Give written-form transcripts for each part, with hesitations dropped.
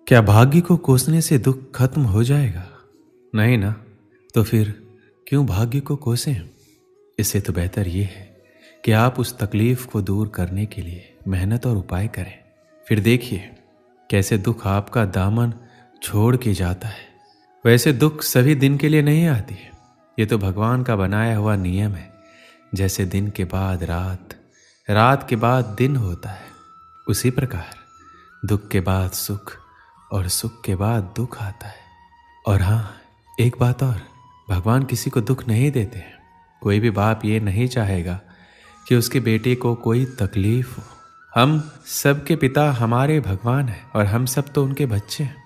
क्या भाग्य को कोसने से दुख खत्म हो जाएगा? नहीं ना। तो फिर क्यों भाग्य को कोसें? इससे तो बेहतर ये है कि आप उस तकलीफ को दूर करने के लिए मेहनत और उपाय करें। फिर देखिए कैसे दुख आपका दामन छोड़ के जाता है। वैसे दुख सभी दिन के लिए नहीं आती है, ये तो भगवान का बनाया हुआ नियम है। जैसे दिन के बाद रात, रात के बाद दिन होता है, उसी प्रकार दुख के बाद सुख और सुख के बाद दुख आता है। और हाँ, एक बात और, भगवान किसी को दुख नहीं देते हैं। कोई भी बाप ये नहीं चाहेगा कि उसके बेटे को कोई तकलीफ हो। हम सबके पिता हमारे भगवान हैं और हम सब तो उनके बच्चे हैं।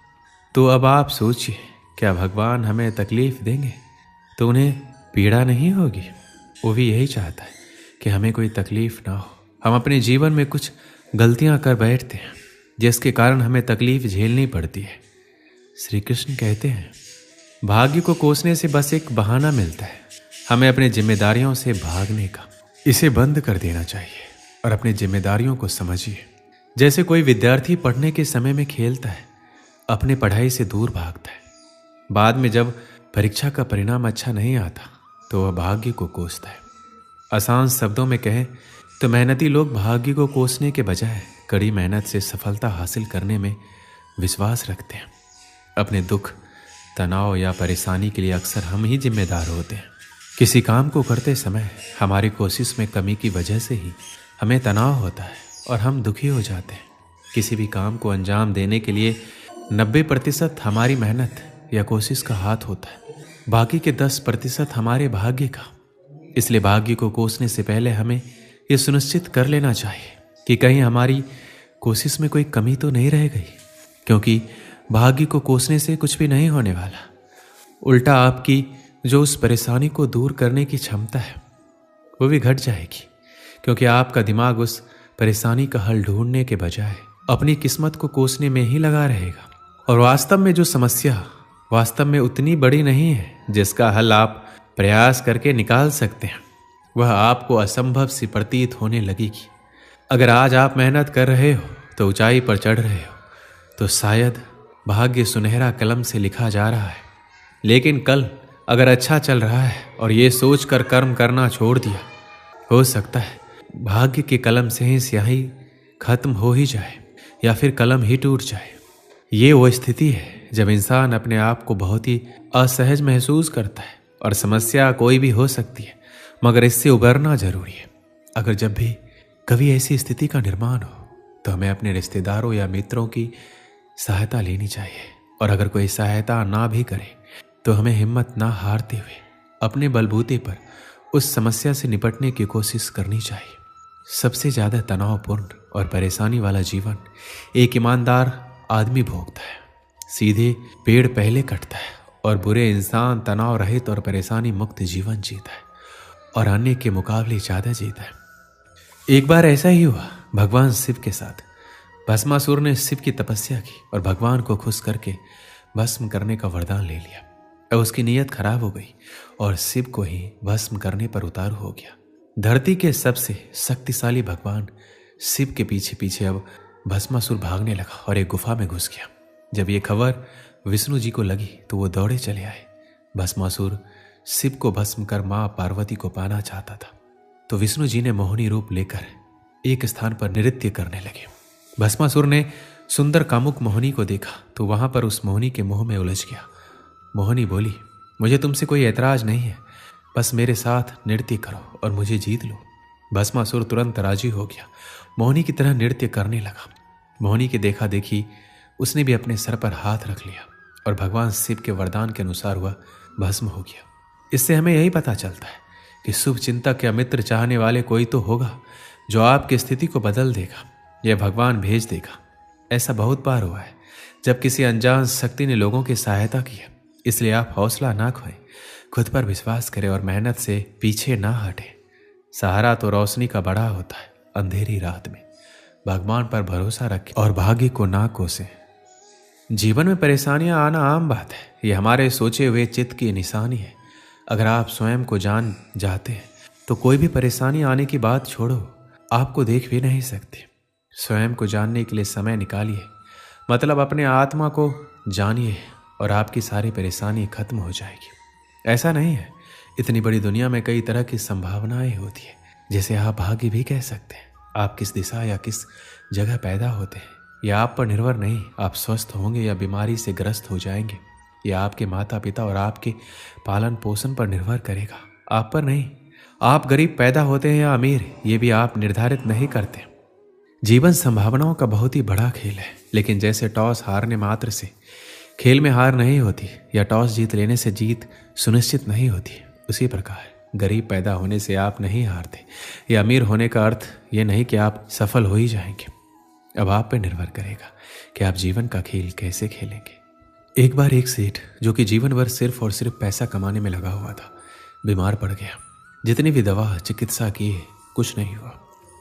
तो अब आप सोचिए, क्या भगवान हमें तकलीफ देंगे तो उन्हें पीड़ा नहीं होगी? वो भी यही चाहता है कि हमें कोई तकलीफ ना हो। हम अपने जीवन में कुछ गलतियां कर बैठते हैं जिसके कारण हमें तकलीफ झेलनी पड़ती है। श्री कृष्ण कहते हैं, भाग्य को कोसने से बस एक बहाना मिलता है हमें अपनी जिम्मेदारियों से भागने का। इसे बंद कर देना चाहिए और अपनी जिम्मेदारियों को समझिए। जैसे कोई विद्यार्थी पढ़ने के समय में खेलता है, अपने पढ़ाई से दूर भागता है। बाद में जब परीक्षा का परिणाम अच्छा नहीं आता तो वह भाग्य को कोसता है। आसान शब्दों में कहें तो मेहनती लोग भाग्य को कोसने के बजाय कड़ी मेहनत से सफलता हासिल करने में विश्वास रखते हैं। अपने दुख, तनाव या परेशानी के लिए अक्सर हम ही जिम्मेदार होते हैं। किसी काम को करते समय हमारी कोशिश में कमी की वजह से ही हमें तनाव होता है और हम दुखी हो जाते हैं। किसी भी काम को अंजाम देने के लिए 90% हमारी मेहनत या कोशिश का हाथ होता है, बाकी के 10% हमारे भाग्य का। इसलिए भाग्य को कोसने से पहले हमें ये सुनिश्चित कर लेना चाहिए कि कहीं हमारी कोशिश में कोई कमी तो नहीं रह गई, क्योंकि भाग्य को कोसने से कुछ भी नहीं होने वाला। उल्टा आपकी जो उस परेशानी को दूर करने की क्षमता है वो भी घट जाएगी, क्योंकि आपका दिमाग उस परेशानी का हल ढूंढने के बजाय अपनी किस्मत को कोसने में ही लगा रहेगा। और वास्तव में जो समस्या वास्तव में उतनी बड़ी नहीं है जिसका हल आप प्रयास करके निकाल सकते हैं, वह आपको असंभव सी प्रतीत होने लगेगी। अगर आज आप मेहनत कर रहे हो तो ऊंचाई पर चढ़ रहे हो, तो शायद भाग्य सुनहरा कलम से लिखा जा रहा है। लेकिन कल अगर अच्छा चल रहा है और ये सोचकर कर्म करना छोड़ दिया, हो सकता है भाग्य के कलम से ही स्याही खत्म हो ही जाए या फिर कलम ही टूट जाए। ये वो स्थिति है जब इंसान अपने आप को बहुत ही असहज महसूस करता है। और समस्या कोई भी हो सकती है, मगर इससे उबरना जरूरी है। अगर जब भी कभी ऐसी स्थिति का निर्माण हो तो हमें अपने रिश्तेदारों या मित्रों की सहायता लेनी चाहिए। और अगर कोई सहायता ना भी करे तो हमें हिम्मत ना हारते हुए अपने बलबूते पर उस समस्या से निपटने की कोशिश करनी चाहिए। सबसे ज़्यादा तनावपूर्ण और परेशानी वाला जीवन एक ईमानदार आदमी भोगता है। सीधे पेड़ पहले कटता है और बुरे इंसान तनाव रहित और परेशानी मुक्त जीवन जीता है और अन्य के मुकाबले ज़्यादा जीता है। एक बार ऐसा ही हुआ भगवान शिव के साथ। भस्मासुर ने शिव की तपस्या की और भगवान को खुश करके भस्म करने का वरदान ले लिया। अब उसकी नीयत खराब हो गई और शिव को ही भस्म करने पर उतारू हो गया। धरती के सबसे शक्तिशाली भगवान शिव के पीछे पीछे अब भस्मासुर भागने लगा और एक गुफा में घुस गया। जब ये खबर विष्णु जी को लगी तो वो दौड़े चले आए। भस्मासुर शिव को भस्म कर मां पार्वती को पाना चाहता था, तो विष्णु जी ने मोहिनी रूप लेकर एक स्थान पर नृत्य करने लगे। भस्मासुर ने सुंदर कामुक मोहिनी को देखा तो वहां पर उस मोहिनी के मोह में उलझ गया। मोहिनी बोली, मुझे तुमसे कोई ऐतराज नहीं है, बस मेरे साथ नृत्य करो और मुझे जीत लो। भस्मासुर तुरंत राजी हो गया, मोहिनी की तरह नृत्य करने लगा। मोहिनी की देखा देखी उसने भी अपने सर पर हाथ रख लिया और भगवान शिव के वरदान के अनुसार वह भस्म हो गया। इससे हमें यही पता चलता है कि शुभ चिंतक या मित्र चाहने वाले कोई तो होगा जो आपकी स्थिति को बदल देगा या भगवान भेज देगा। ऐसा बहुत बार हुआ है जब किसी अनजान शक्ति ने लोगों की सहायता की है। इसलिए आप हौसला ना खोएं, खुद पर विश्वास करें और मेहनत से पीछे ना हटें। सहारा तो रोशनी का बड़ा होता है अंधेरी रात में। भगवान पर भरोसा रखें और भाग्य को ना कोसें। जीवन में परेशानियां आना आम बात है, ये हमारे सोचे हुए चित्त की निशानी है। अगर आप स्वयं को जान जाते हैं तो कोई भी परेशानी आने की बात छोड़ो, आपको देख भी नहीं सकते। स्वयं को जानने के लिए समय निकालिए, मतलब अपने आत्मा को जानिए और आपकी सारी परेशानी खत्म हो जाएगी। ऐसा नहीं है, इतनी बड़ी दुनिया में कई तरह की संभावनाएं होती है, जिसे आप भाग्य भी कह सकते हैं। आप किस दिशा या किस जगह पैदा होते हैं यह आप पर निर्भर नहीं। आप स्वस्थ होंगे या बीमारी से ग्रस्त हो जाएंगे यह आपके माता पिता और आपके पालन पोषण पर निर्भर करेगा, आप पर नहीं। आप गरीब पैदा होते हैं या अमीर ये भी आप निर्धारित नहीं करते। जीवन संभावनाओं का बहुत ही बड़ा खेल है, लेकिन जैसे टॉस हारने मात्र से खेल में हार नहीं होती या टॉस जीत लेने से जीत सुनिश्चित नहीं होती, उसी प्रकार गरीब पैदा होने से आप नहीं हारते या अमीर होने का अर्थ ये नहीं कि आप सफल हो ही जाएंगे। अब आप पर निर्भर करेगा कि आप जीवन का खेल कैसे खेलेंगे। एक बार एक सेठ जो कि जीवन भर सिर्फ और सिर्फ पैसा कमाने में लगा हुआ था, बीमार पड़ गया। जितनी भी दवा चिकित्सा की कुछ नहीं हुआ,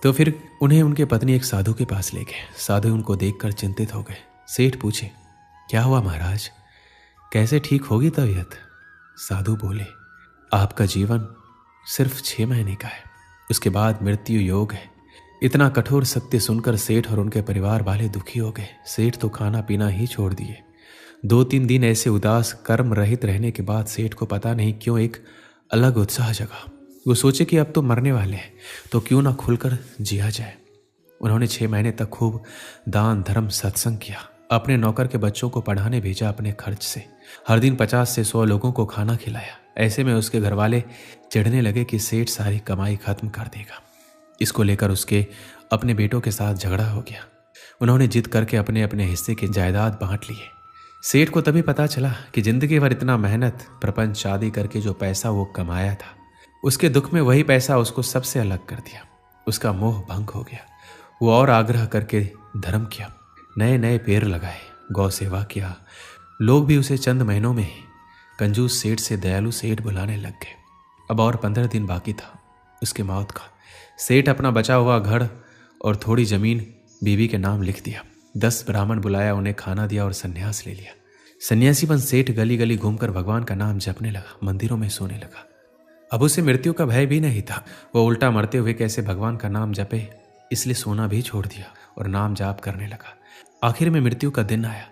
तो फिर उन्हें उनके पत्नी एक साधु के पास ले गए। साधु उनको देखकर चिंतित हो गए। सेठ पूछे, क्या हुआ महाराज, कैसे ठीक होगी तबीयत? साधु बोले, आपका जीवन सिर्फ 6 महीने का है, उसके बाद मृत्यु योग है। इतना कठोर सत्य सुनकर सेठ और उनके परिवार वाले दुखी हो गए। सेठ तो खाना पीना ही छोड़ दिए। 2-3 दिन ऐसे उदास कर्म रहित रहने के बाद सेठ को पता नहीं क्यों एक अलग उत्साह जगा। वो सोचे कि अब तो मरने वाले हैं, तो क्यों ना खुलकर जिया जाए। उन्होंने 6 महीने तक खूब दान धर्म सत्संग किया। अपने नौकर के बच्चों को पढ़ाने भेजा अपने खर्च से। हर दिन 50 से 100 लोगों को खाना खिलाया। ऐसे में उसके घर वाले चिढ़ने लगे कि सेठ सारी कमाई खत्म कर देगा। इसको लेकर उसके अपने बेटों के साथ झगड़ा हो गया। उन्होंने जिद करके अपने अपने हिस्से की जायदाद बांट लिए। सेठ को तभी पता चला कि जिंदगी भर इतना मेहनत प्रपंच शादी करके जो पैसा वो कमाया था, उसके दुख में वही पैसा उसको सबसे अलग कर दिया। उसका मोह भंग हो गया। वो और आग्रह करके धर्म किया, नए नए पेड़ लगाए, गौ सेवा किया। लोग भी उसे चंद महीनों में ही कंजूस सेठ से दयालु सेठ बुलाने लग गए। अब और 15 दिन बाकी था उसके मौत का। सेठ अपना बचा हुआ घर और थोड़ी जमीन बीवी के नाम लिख दिया। 10 ब्राह्मण बुलाया, उन्हें खाना दिया और संन्यास ले लिया। सन्यासीपन सेठ गली गली घूमकर भगवान का नाम जपने लगा, मंदिरों में सोने लगा। अब उसे मृत्यु का भय भी नहीं था। वो उल्टा मरते हुए कैसे भगवान का नाम जपे, इसलिए सोना भी छोड़ दिया और नाम जाप करने लगा। आखिर में मृत्यु का दिन आया।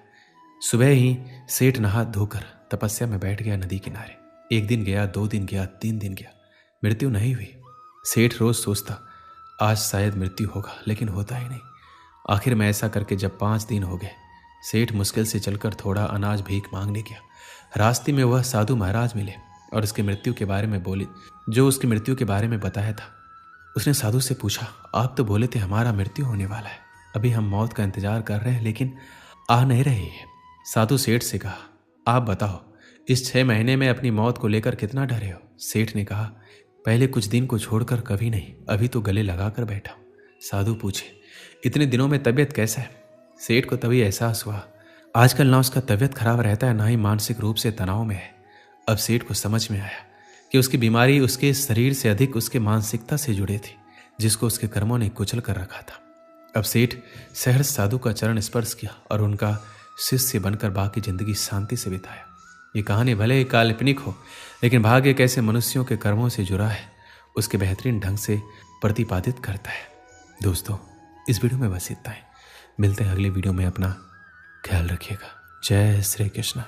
सुबह ही सेठ नहा धोकर तपस्या में बैठ गया नदी किनारे। 1 दिन गया, 2 दिन गया, 3 दिन गया, मृत्यु नहीं हुई। सेठ रोज सोचता आज शायद मृत्यु होगा, लेकिन होता ही नहीं। आखिर में ऐसा करके जब 5 दिन हो गए, सेठ मुश्किल से चलकर थोड़ा अनाज भीख मांगने गया। रास्ते में वह साधु महाराज मिले और उसकी मृत्यु के बारे में बोले, जो उसकी मृत्यु के बारे में बताया था। उसने साधु से पूछा, आप तो बोले थे हमारा मृत्यु होने वाला है, अभी हम मौत का इंतजार कर रहे हैं लेकिन आ नहीं रही है। साधु सेठ से कहा, आप बताओ इस 6 महीने में अपनी मौत को लेकर कितना डरे हो? सेठ ने कहा, पहले कुछ दिन को छोड़कर कभी नहीं, अभी तो गले लगाकर बैठा हूं। साधु पूछे, इतने दिनों में तबीयत कैसा है? सेठ को तभी एहसास हुआ आजकल ना उसका तबीयत खराब रहता है, ना ही मानसिक रूप से तनाव में है। अब सेठ को समझ में आया कि उसकी बीमारी उसके शरीर से अधिक उसके मानसिकता से जुड़े थी, जिसको उसके कर्मों ने कुचल कर रखा था। अब सेठ सहर्ष साधु का चरण स्पर्श किया और उनका शिष्य बनकर बाकी जिंदगी शांति से बिताया। ये कहानी भले ही काल्पनिक हो, लेकिन भाग्य कैसे मनुष्यों के कर्मों से जुड़ा है उसके बेहतरीन ढंग से प्रतिपादित करता है। दोस्तों, इस वीडियो में बस इतना ही। मिलते हैं अगले वीडियो में। अपना ख्याल रखिएगा। जय श्री कृष्ण।